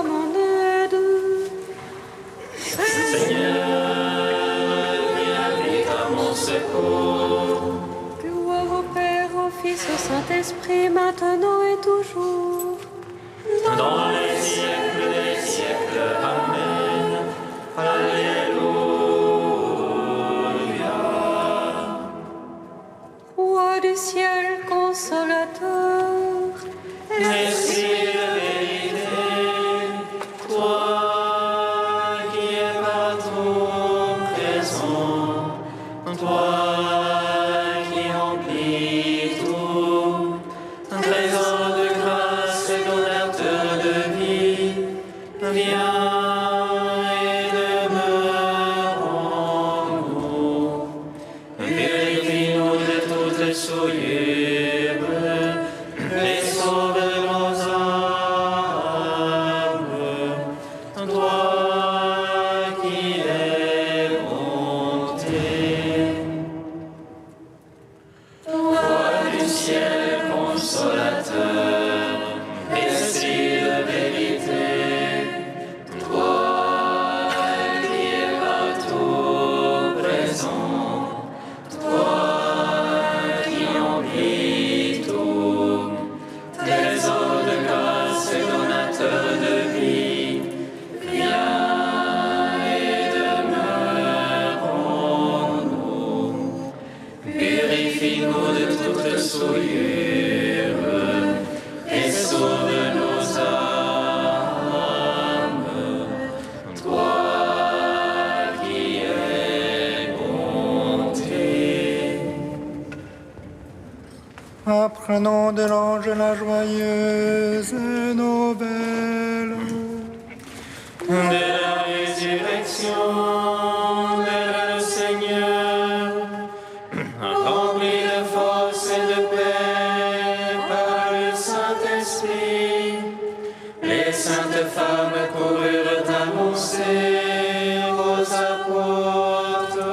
à mon aide. Seigneur, viens vite à mon secours. Gloire au Père, au Fils, au Saint-Esprit, maintenant et toujours. Dans les siècles des siècles. Amen. Alléluia. Roi du ciel, consolateur, Esprit de vérité, toi qui es partout présent, toi qui remplis tout, un trésor de grâce et donateur de vie, viens et demeure en nous. Purifie-nous de toutes souillures et sauve nos âmes, toi qui es bonté. Roi du ciel consolateur, Esprit de vérité, toi qui es partout présent, toi qui remplis tout, trésor de grâce et donateur de vie, viens et demeure en nous. Purifie-nous de toute souillure et sauve nos âmes, toi qui es bonté. Apprenons de l'ange la joyeuse nouvelle. De la résurrection de le Seigneur, rempli de force et de paix par le Saint-Esprit, les saintes femmes coururent annoncer aux apôtres: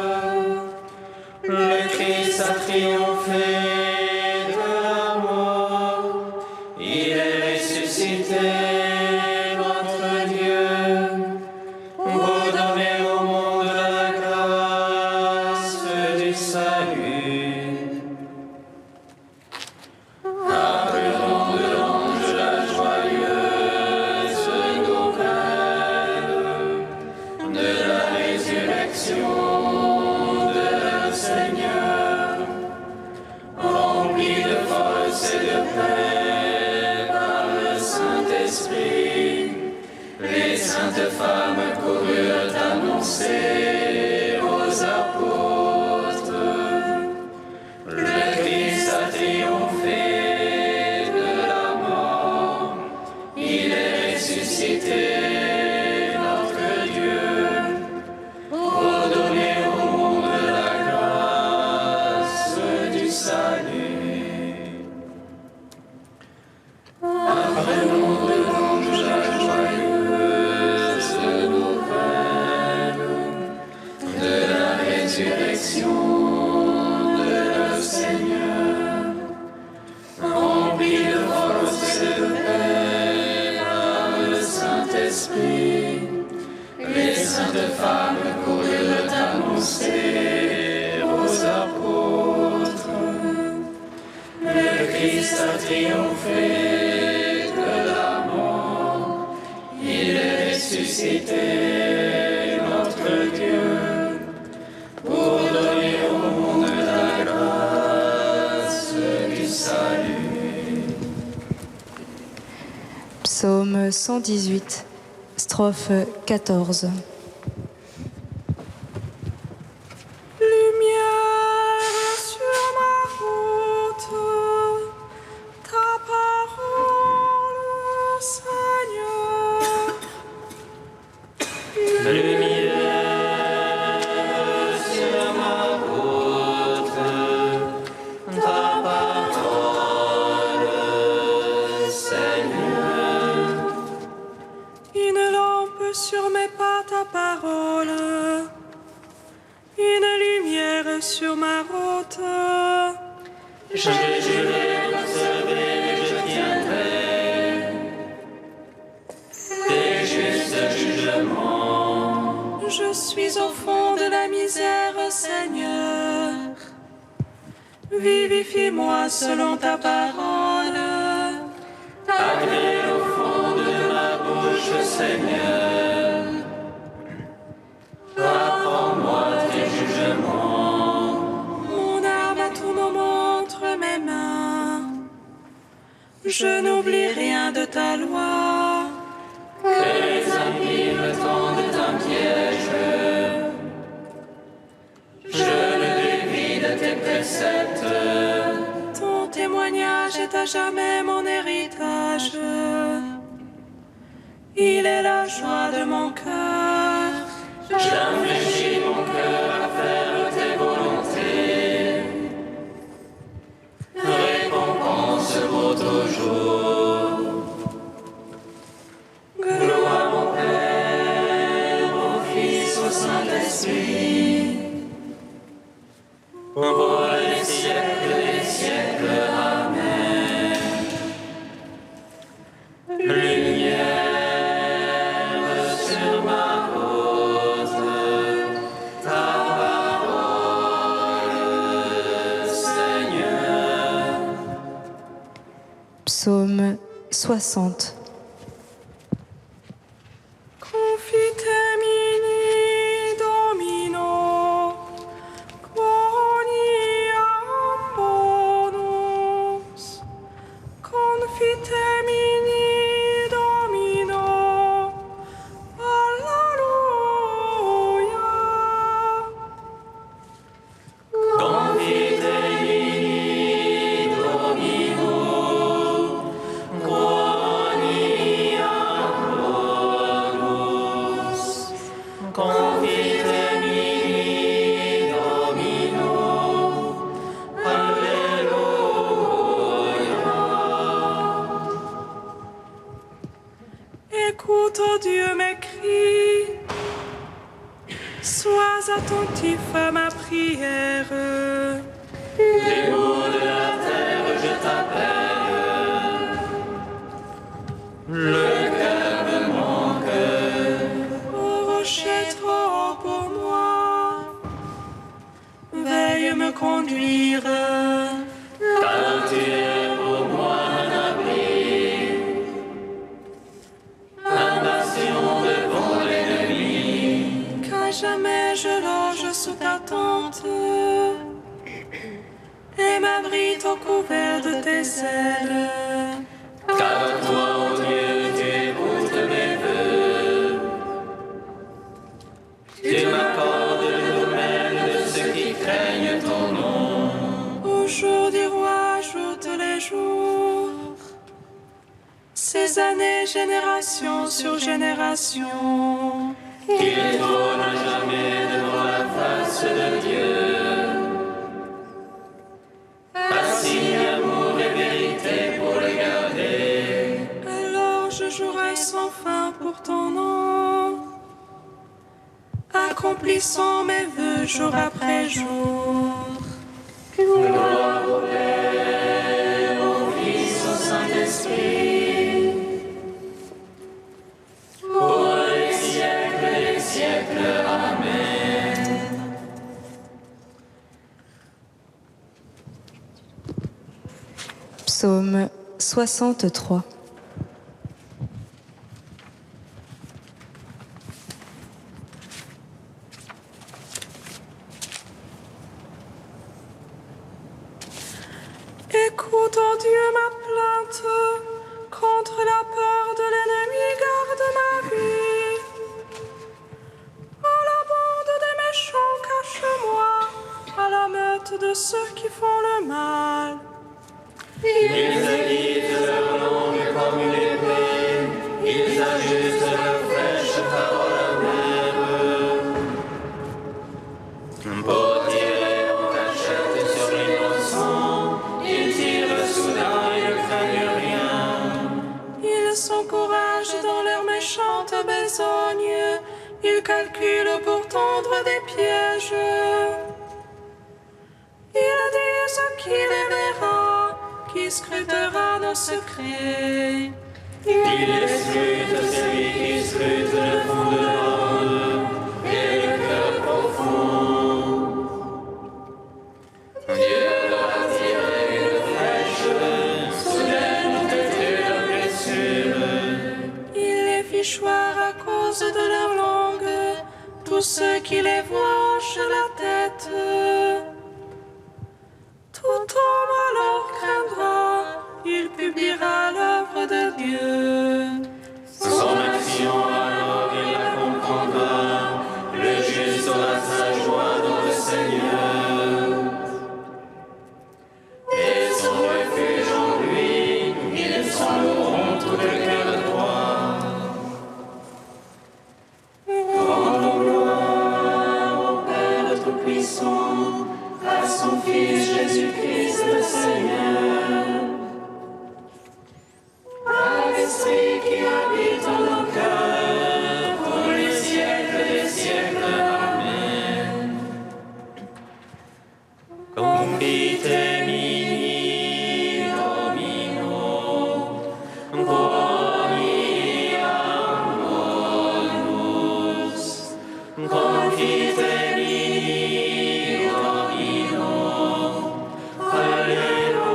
le Christ a triomphé de la mort, il est ressuscité, notre Dieu. Vous donnez au monde la grâce du salut. Apprenons de l'ange la joyeuse nouvelle de la résurrection de le Seigneur, rempli de force et de paix par le Saint-Esprit. Les saintes femmes coururent annoncer aux apôtres: le Christ a triomphé de la mort, il est ressuscité, notre Dieu, pour donner au monde la grâce du salut. Apprenons de l'ange la joyeuse nouvelle de la résurrection de le Seigneur, rempli de force et de paix par le Saint-Esprit. Les saintes femmes coururent annoncer aux apôtres: le Christ a triomphé de la mort, il est ressuscité, notre Dieu, pour donner au monde la grâce du salut. Psaume 118, strophe 14. lumière sur ma route, ta parole, Seigneur. Lumière sur ma route, ta parole, Seigneur. Une lampe sur mes pas, ta parole. Une lumière sur ma route. J'ai juré d'observer et je tiendrai tes je suis au fond de la misère, Seigneur, vivifie-moi selon ta parole. Agrée au fond de ma bouche, Seigneur, apprends-moi tes jugements. Mon arme à tout moment entre mes mains, je n'oublie rien de ta loi. Que les impies me tendent un piège, je ne dévie de tes préceptes. Ton témoignage est à jamais mon héritage. Il est la joie de mon cœur. J'infléchis mon cœur à faire tes volontés. Récompense pour toujours. Gloire au Père, au Fils, au Saint-Esprit, pour les siècles des siècles. Amen. Lumière sur ma route, ta parole, Seigneur. Psaume 60. Confitemini Domino, quonia bonus. Confitemini Domino, alleluia. Confitemi, Domino, quonia bonus. Confitemi, Domino, alleluia. Écoute, ô Dieu, mes cris, sois attentif à ma prière. Les mots de la terre, je t'appelle. Le cœur me manque. Ô rocher trop haut pour moi, veille me conduire. Car tu es pour moi un abri, un bastion devant l'ennemi. Qu'à jamais je loge sous ta tente et m'abrite au couvert de tes ailes. Car toi, ô Dieu, tu écoutes mes vœux. Tu m'accordes le domaine de ceux qui craignent ton nom. Au jour du roi, ajoute les jours, ces années, génération sur génération. Qu'il trône à jamais devant la face de Dieu. Assis amour et vérité pour les garder. Alors je jouerai sans fin pour ton nom, accomplissant mes vœux jour après jour. Gloire au Père, au Fils, au Saint-Esprit, pour les siècles des siècles. Amen. Psaume 63. Écoute, ô Dieu, ma plainte, contre la peur de l'ennemi, garde ma vie. À la bande des méchants, cache-moi, à la meute de ceux qui font le mal. Ils aiguisent leur langue comme une épée, ils ajustent leurs flèches paroles amères. Pour tirer en cachette sur l'innocent, ils tirent soudain et ne craignent rien. Ils s'encouragent dans leur méchante besogne, ils calculent pour tendre des pièges. Ils disent qui les verra, qui scrutera nos secrets. Ils scrutent celui qui scrute le fond de l'ordre, et tous ceux qui les voient hochent la tête. Tout homme alors craindra, il publiera l'œuvre de Dieu. Son action alors il la comprendra, le juste aura sa joie dans le Seigneur. Et son refuge en lui, ils s'en loueront tout le cœur droit. Rendons gloire au Père Tout-Puissant, à son Fils Jésus-Christ le Seigneur. À l'Esprit qui habite en nos cœurs, pour les siècles des siècles. Amen. Confite mini Domino, boni amoris. Confite mini Domino, Alléluia.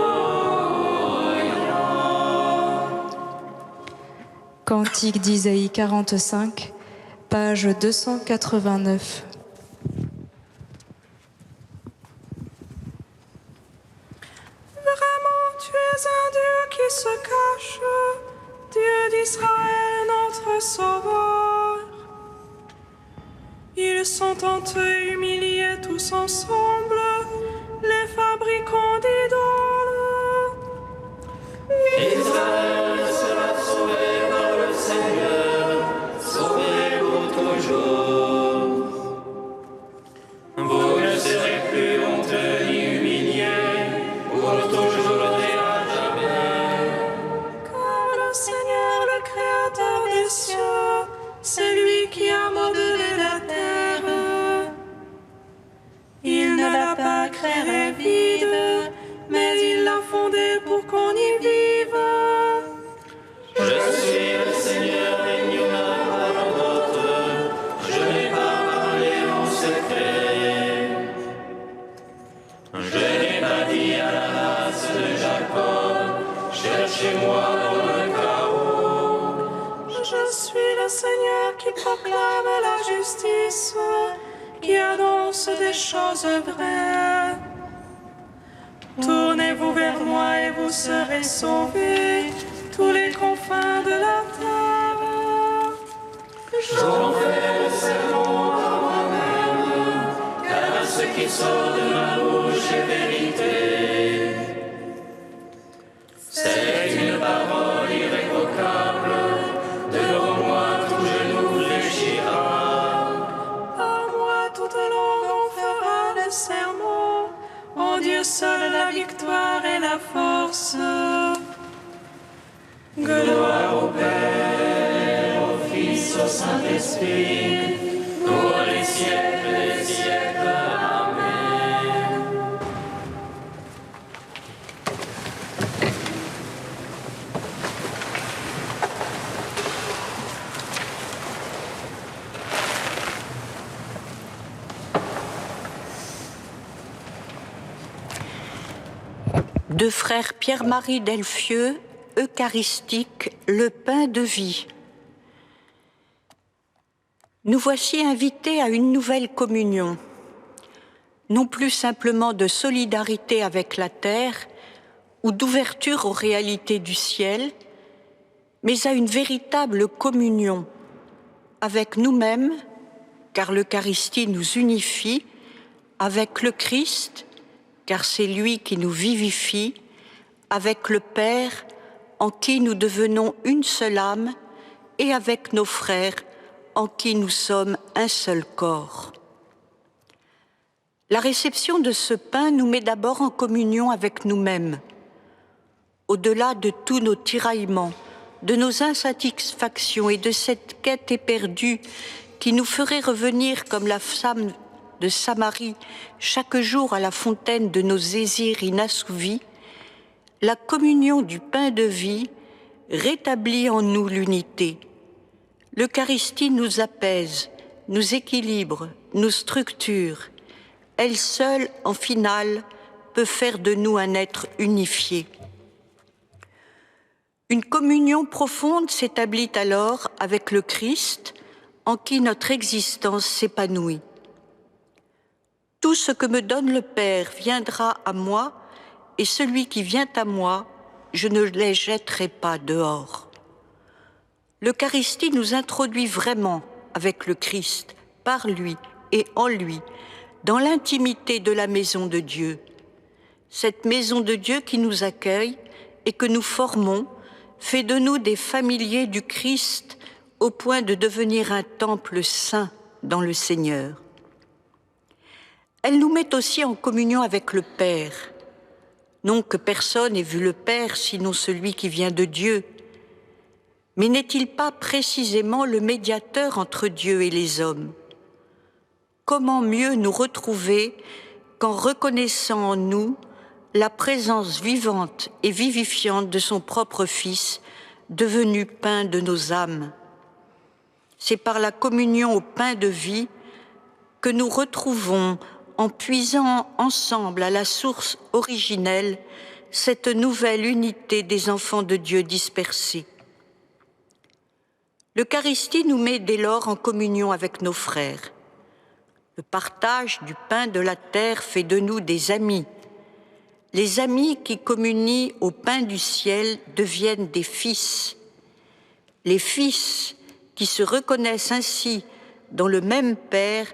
Cantique d'Isaïe 45, page 289. Vraiment, tu es un Dieu qui se cache, Dieu d'Israël, notre Sauveur. Ils sont en te humiliés tous ensemble, les fabricants d'idoles. Israël sera sauvé par le Seigneur, sauvé pour toujours. Vous ne serez plus honteux ni humiliés, pour toujours et à jamais. Car le Seigneur, le Créateur des cieux, c'est lui qui a modelé la terre. Il ne l'a pas créée vide, mais il l'a fondée pour qu'on y vive. Je suis le Seigneur et il n'y en a pas d'autre. Je n'ai pas parlé en secret. Je n'ai pas dit à la race de Jacob, cherchez-moi dans le chaos. Je suis le Seigneur qui proclame la justice, qui annonce des choses vraies. Tournez-vous vers moi et vous serez sauvés, tous les confins de la terre. J'en fais le serment à moi-même, car ce qui sort de ma bouche est vérité. C'est une parole irrévocable, devant moi tout genou fléchira. Par moi toute langue en fera le serment, en Dieu seul la victoire et la force. Gloire au Père, au Fils, au Saint-Esprit, pour les siècles des siècles. Amen. De frère Pierre-Marie Delfieux, eucharistique, le pain de vie. Nous voici invités à une nouvelle communion, non plus simplement de solidarité avec la terre ou d'ouverture aux réalités du ciel, mais à une véritable communion avec nous-mêmes, car l'Eucharistie nous unifie, avec le Christ, car c'est lui qui nous vivifie, avec le Père, en qui nous devenons une seule âme, et avec nos frères, en qui nous sommes un seul corps. La réception de ce pain nous met d'abord en communion avec nous-mêmes. Au-delà de tous nos tiraillements, de nos insatisfactions et de cette quête éperdue qui nous ferait revenir comme la femme de Samarie chaque jour à la fontaine de nos désirs inassouvis, la communion du pain de vie rétablit en nous l'unité. L'Eucharistie nous apaise, nous équilibre, nous structure. Elle seule, en finale, peut faire de nous un être unifié. Une communion profonde s'établit alors avec le Christ, en qui notre existence s'épanouit. Tout ce que me donne le Père viendra à moi, et celui qui vient à moi, je ne les jetterai pas dehors. L'Eucharistie nous introduit vraiment avec le Christ, par lui et en lui, dans l'intimité de la maison de Dieu. Cette maison de Dieu qui nous accueille et que nous formons fait de nous des familiers du Christ au point de devenir un temple saint dans le Seigneur. Elle nous met aussi en communion avec le Père. Non que personne ait vu le Père sinon celui qui vient de Dieu. Mais n'est-il pas précisément le médiateur entre Dieu et les hommes? Comment mieux nous retrouver qu'en reconnaissant en nous la présence vivante et vivifiante de son propre Fils, devenu pain de nos âmes? C'est par la communion au pain de vie que nous retrouvons, en puisant ensemble à la source originelle, cette nouvelle unité des enfants de Dieu dispersés. L'Eucharistie nous met dès lors en communion avec nos frères. Le partage du pain de la terre fait de nous des amis. Les amis qui communient au pain du ciel deviennent des fils. Les fils qui se reconnaissent ainsi dans le même Père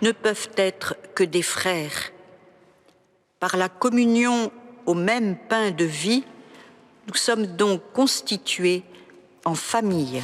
ne peuvent être que des frères. Par la communion au même pain de vie, nous sommes donc constitués en famille.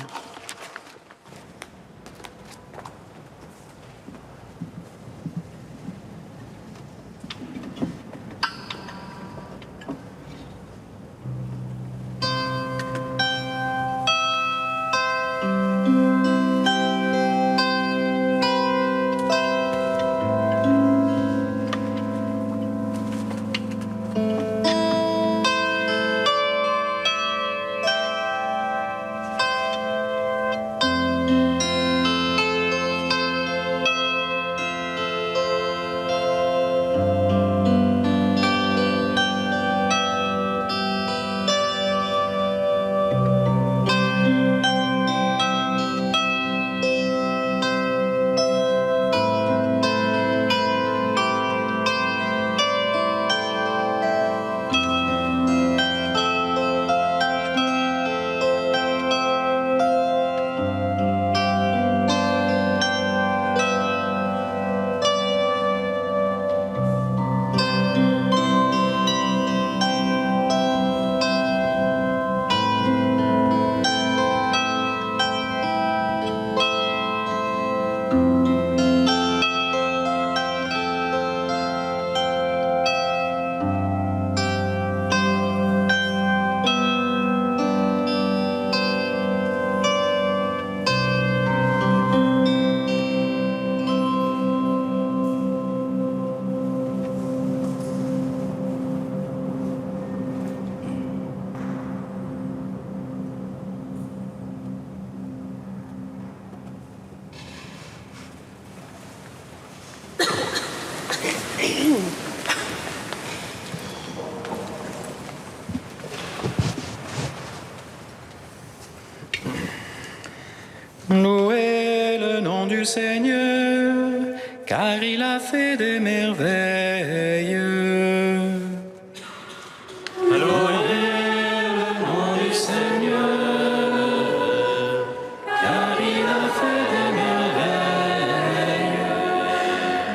Louez le nom du Seigneur, car il a fait des merveilles.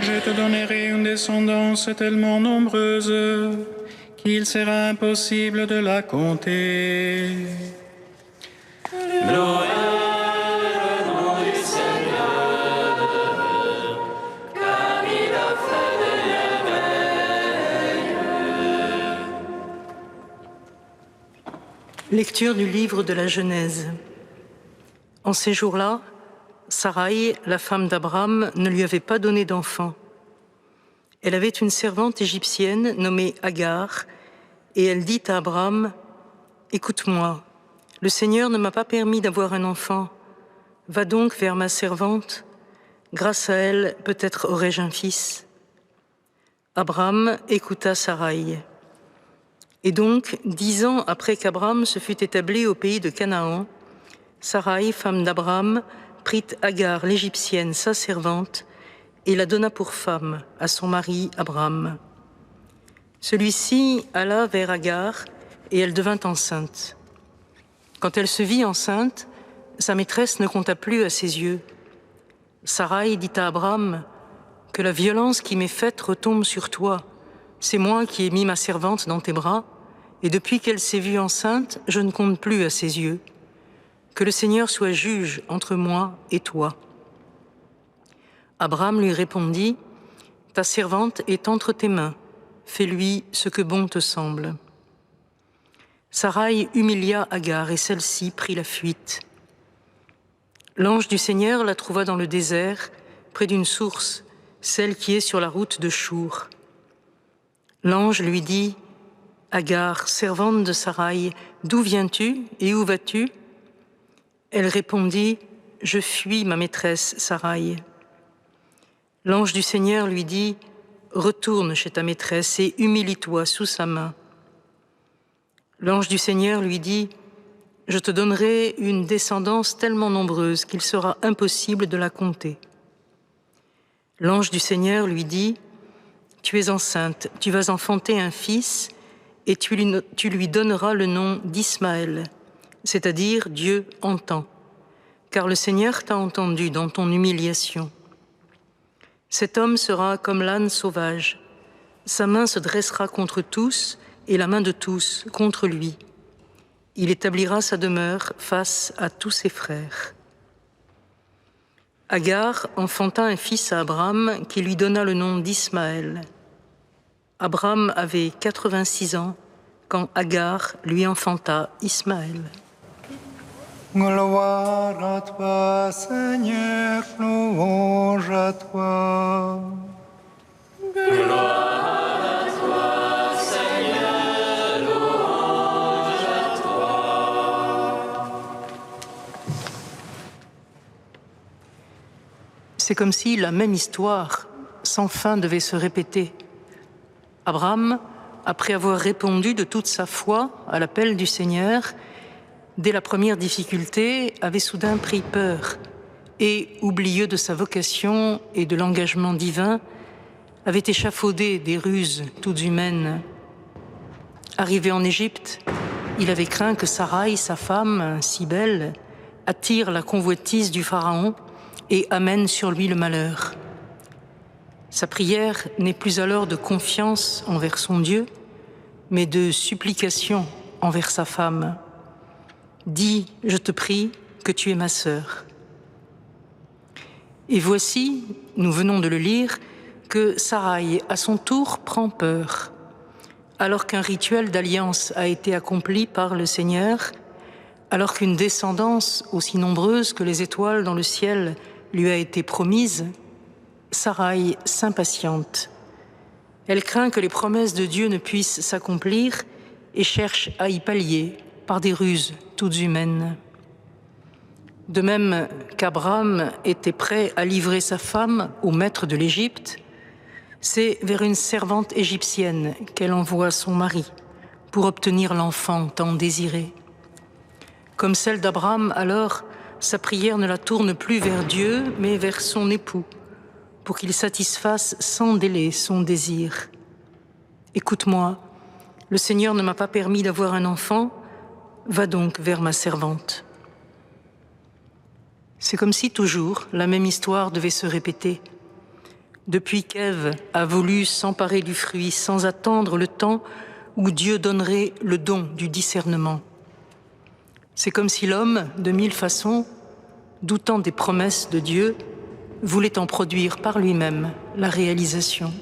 Je te donnerai une descendance tellement nombreuse qu'il sera impossible de la compter. Lecture du livre de la Genèse. En ces jours-là, Sarai, la femme d'Abraham, ne lui avait pas donné d'enfant. Elle avait une servante égyptienne nommée Agar, et elle dit à Abraham, « Écoute-moi, le Seigneur ne m'a pas permis d'avoir un enfant. Va donc vers ma servante. Grâce à elle, peut-être aurai-je un fils. » Abraham écouta Sarai. Et donc, 10 ans après qu'Abraham se fut établi au pays de Canaan, Sarai, femme d'Abraham, prit Agar, l'Égyptienne, sa servante, et la donna pour femme à son mari Abram. Celui-ci alla vers Agar, et elle devint enceinte. Quand elle se vit enceinte, sa maîtresse ne compta plus à ses yeux. Sarai dit à Abram, « Que la violence qui m'est faite retombe sur toi. C'est moi qui ai mis ma servante dans tes bras, et depuis qu'elle s'est vue enceinte, je ne compte plus à ses yeux. Que le Seigneur soit juge entre moi et toi. » Abram lui répondit, « Ta servante est entre tes mains, fais-lui ce que bon te semble. » Sarai humilia Agar et celle-ci prit la fuite. L'ange du Seigneur la trouva dans le désert, près d'une source, celle qui est sur la route de Chour. L'ange lui dit, « Agar, servante de Sarai, d'où viens-tu et où vas-tu » Elle répondit, « Je fuis ma maîtresse Sarai. » L'ange du Seigneur lui dit, « Retourne chez ta maîtresse et humilie-toi sous sa main. » L'ange du Seigneur lui dit, « Je te donnerai une descendance tellement nombreuse qu'il sera impossible de la compter. » L'ange du Seigneur lui dit, « Tu es enceinte, tu vas enfanter un fils, et tu lui donneras le nom d'Ismaël, c'est-à-dire Dieu entend, car le Seigneur t'a entendu dans ton humiliation. Cet homme sera comme l'âne sauvage, sa main se dressera contre tous, et la main de tous contre lui. Il établira sa demeure face à tous ses frères. » Agar enfanta un fils à Abram qui lui donna le nom d'Ismaël. Abram avait 86 ans quand Agar lui enfanta Ismaël. Gloire à toi, Seigneur, louange à toi. Gloire à toi, Seigneur, louange à toi. C'est comme si la même histoire sans fin devait se répéter. Abraham, après avoir répondu de toute sa foi à l'appel du Seigneur, dès la première difficulté, avait soudain pris peur et, oublieux de sa vocation et de l'engagement divin, avait échafaudé des ruses toutes humaines. Arrivé en Égypte, il avait craint que Sarai, sa femme, si belle, attire la convoitise du Pharaon et amène sur lui le malheur. Sa prière n'est plus alors de confiance envers son Dieu, mais de supplication envers sa femme. « Dis, je te prie, que tu es ma sœur. » Et voici, nous venons de le lire, que Sarai, à son tour, prend peur. Alors qu'un rituel d'alliance a été accompli par le Seigneur, alors qu'une descendance aussi nombreuse que les étoiles dans le ciel lui a été promise, Sarai s'impatiente. Elle craint que les promesses de Dieu ne puissent s'accomplir et cherche à y pallier par des ruses toutes humaines. De même qu'Abram était prêt à livrer sa femme au maître de l'Égypte, c'est vers une servante égyptienne qu'elle envoie son mari pour obtenir l'enfant tant désiré. Comme celle d'Abram, alors, sa prière ne la tourne plus vers Dieu, mais vers son époux, pour qu'il satisfasse sans délai son désir. « Écoute-moi, le Seigneur ne m'a pas permis d'avoir un enfant, va donc vers ma servante. » C'est comme si toujours la même histoire devait se répéter. Depuis qu'Ève a voulu s'emparer du fruit sans attendre le temps où Dieu donnerait le don du discernement. C'est comme si l'homme, de mille façons, doutant des promesses de Dieu, voulait en produire par lui-même la réalisation.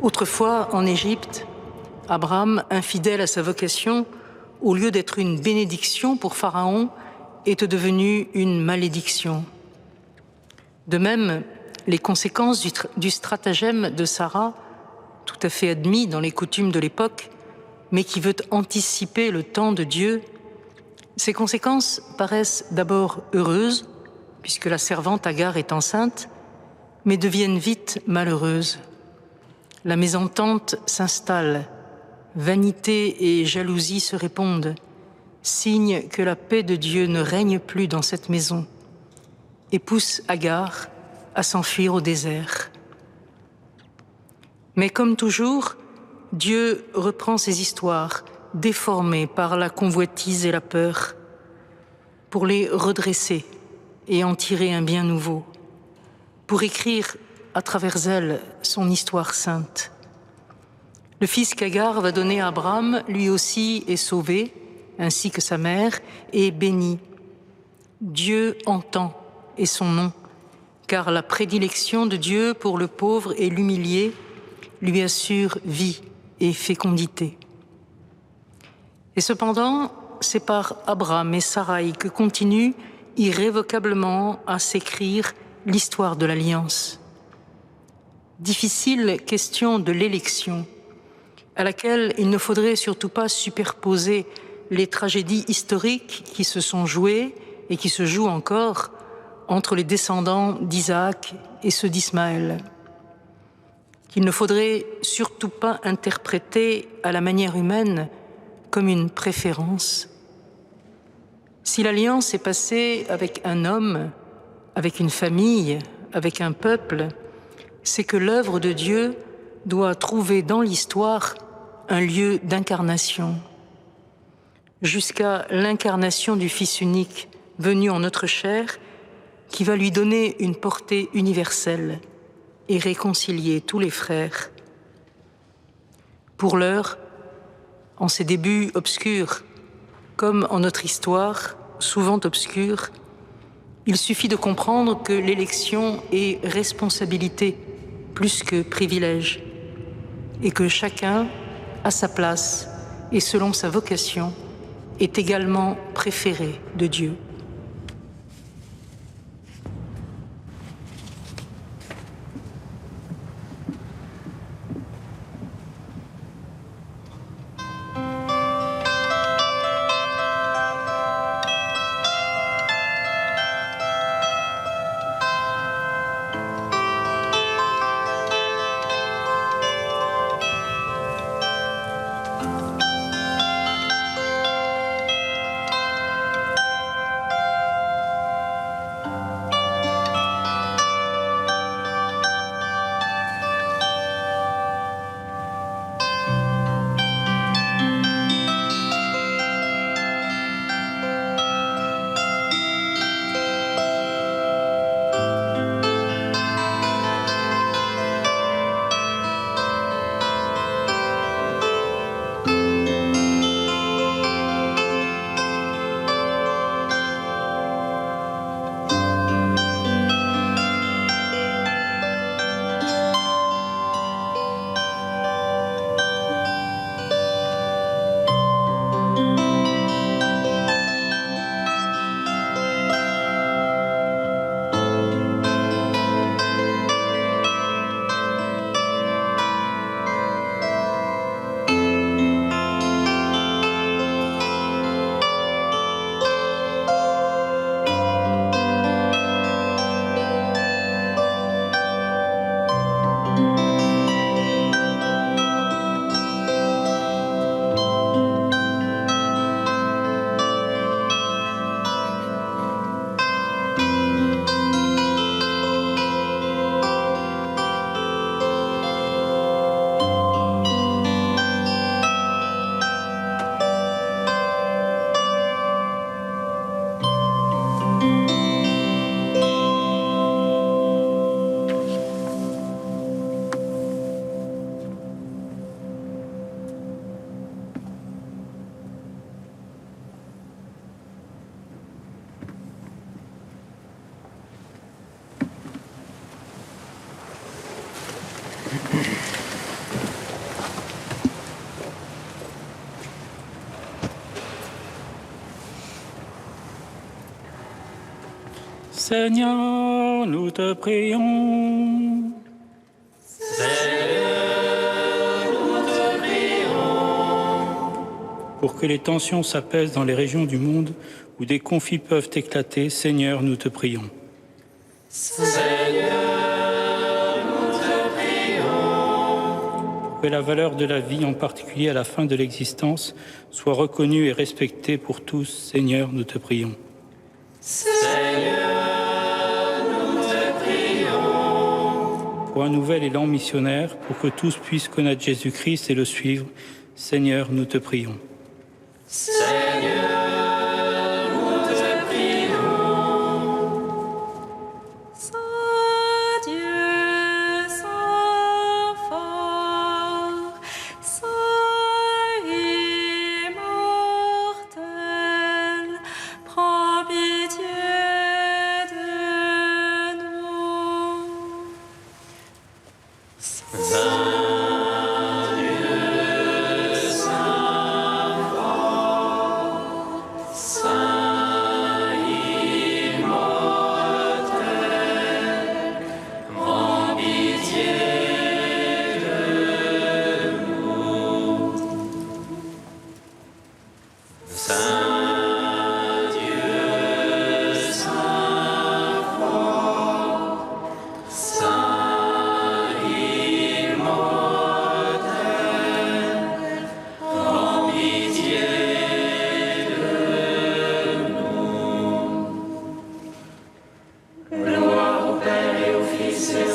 Autrefois, en Égypte, Abraham, infidèle à sa vocation, au lieu d'être une bénédiction pour Pharaon, est devenu une malédiction. De même, les conséquences du stratagème de Sarah, tout à fait admis dans les coutumes de l'époque, mais qui veut anticiper le temps de Dieu, ces conséquences paraissent d'abord heureuses, puisque la servante Agar est enceinte, mais deviennent vite malheureuses. La mésentente s'installe, vanité et jalousie se répondent. signe que la paix de Dieu ne règne plus dans cette maison, et pousse Agar à s'enfuir au désert. Mais comme toujours, Dieu reprend ces histoires déformées par la convoitise et la peur pour les redresser et en tirer un bien nouveau, pour écrire à travers elles son histoire sainte. Le fils qu'Agar va donner à Abraham, lui aussi, est sauvé, ainsi que sa mère, et béni. Dieu entend est son nom, car la prédilection de Dieu pour le pauvre et l'humilié lui assure vie et fécondité. Et cependant, c'est par Abraham et Sarai que continue irrévocablement à s'écrire l'histoire de l'Alliance. Difficile question de l'élection, à laquelle il ne faudrait surtout pas superposer les tragédies historiques qui se sont jouées et qui se jouent encore entre les descendants d'Isaac et ceux d'Ismaël, qu'il ne faudrait surtout pas interpréter à la manière humaine comme une préférence. Si l'alliance est passée avec un homme, avec une famille, avec un peuple, c'est que l'œuvre de Dieu doit trouver dans l'histoire un lieu d'incarnation. Jusqu'à l'incarnation du Fils unique venu en notre chair, qui va lui donner une portée universelle et réconcilier tous les frères. Pour l'heure, en ses débuts obscurs, comme en notre histoire, souvent obscure, il suffit de comprendre que l'élection est responsabilité plus que privilège, et que chacun, à sa place et selon sa vocation, est également préféré de Dieu. Seigneur, nous te prions. Seigneur, nous te prions. Pour que les tensions s'apaisent dans les régions du monde où des conflits peuvent éclater, Seigneur, nous te prions. Seigneur, nous te prions. Pour que la valeur de la vie, en particulier à la fin de l'existence, soit reconnue et respectée pour tous. Seigneur, nous te prions. Seigneur, nous te prions. Pour un nouvel élan missionnaire, pour que tous puissent connaître Jésus-Christ et le suivre, Seigneur, nous te prions. Seigneur, nous te prions. Saint Dieu, Saint fort, Saint immortel, prends pitié de nous.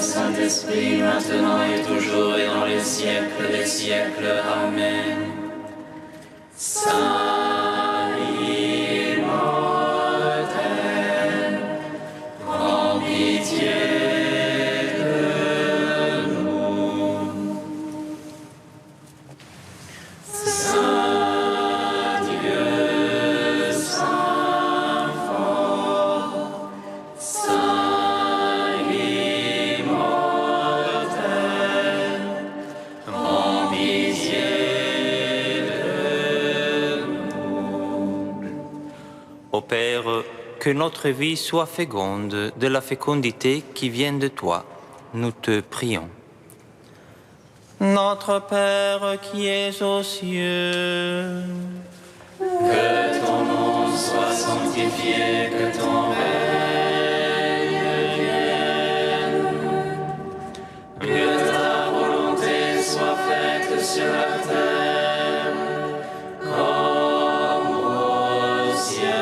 Saint-Esprit, maintenant et toujours et dans les siècles des siècles. Amen. Saint immortel, prends pitié de nous. Saint Dieu, Saint fort, Saint immortel, prends pitié de nous. Ô Père, que notre vie soit féconde de la fécondité qui vient de toi. Nous te prions. Notre Père qui es aux cieux, Que ton nom soit sanctifié, que ton règne vienne, que ta volonté soit faite sur la terre comme au ciel.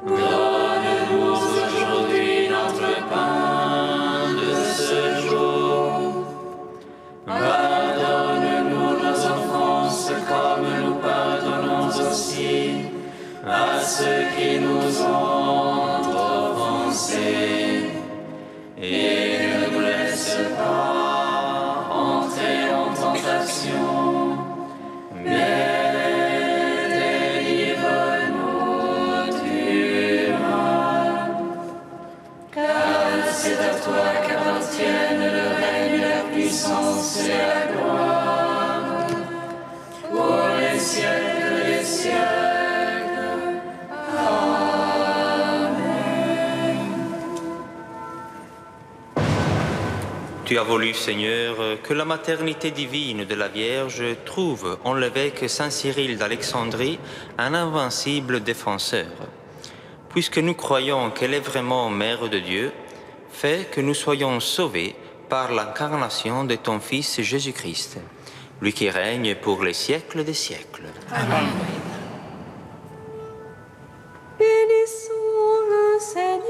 Donne-nous aujourd'hui notre pain de ce jour. Pardonne-nous nos offenses comme nous pardonnons aussi à ceux qui nous ont offensés. Et ne nous laisse pas entrer en tentation, mais délivre-nous du mal. Car c'est à toi qu'appartiennent le règne, la puissance et la gloire, pour les siècles des siècles. Amen. tu as voulu, Seigneur, que la maternité divine de la Vierge trouve en l'évêque Saint Cyril d'Alexandrie un invincible défenseur. Puisque nous croyons qu'elle est vraiment Mère de Dieu, fais que nous soyons sauvés par l'incarnation de ton Fils Jésus-Christ, lui qui règne pour les siècles des siècles. Amen. Bénissons le Seigneur.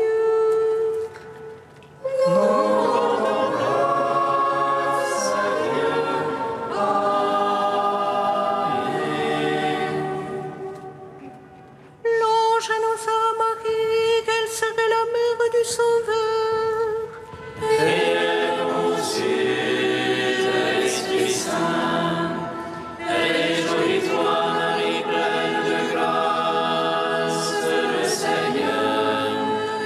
L'ange annonça à Marie qu'elle serait la mère du Sauveur. Et conçue de l'Esprit Saint, réjouis-toi, Marie, pleine de grâce, le Seigneur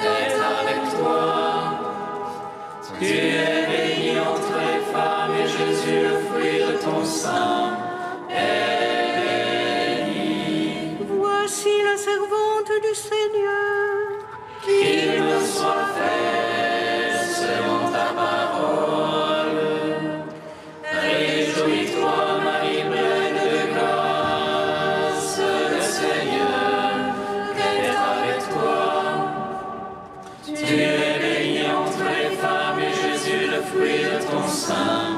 est avec toi. Tu es bénie entre les femmes, et Jésus, le fruit de ton sein, est béni. Voici la servante du Seigneur. Qu'il me soit fait selon ta parole. Réjouis-toi, Marie, pleine de grâce, le Seigneur est avec toi. Tu es bénie entre les femmes, et Jésus, le fruit de ton sein,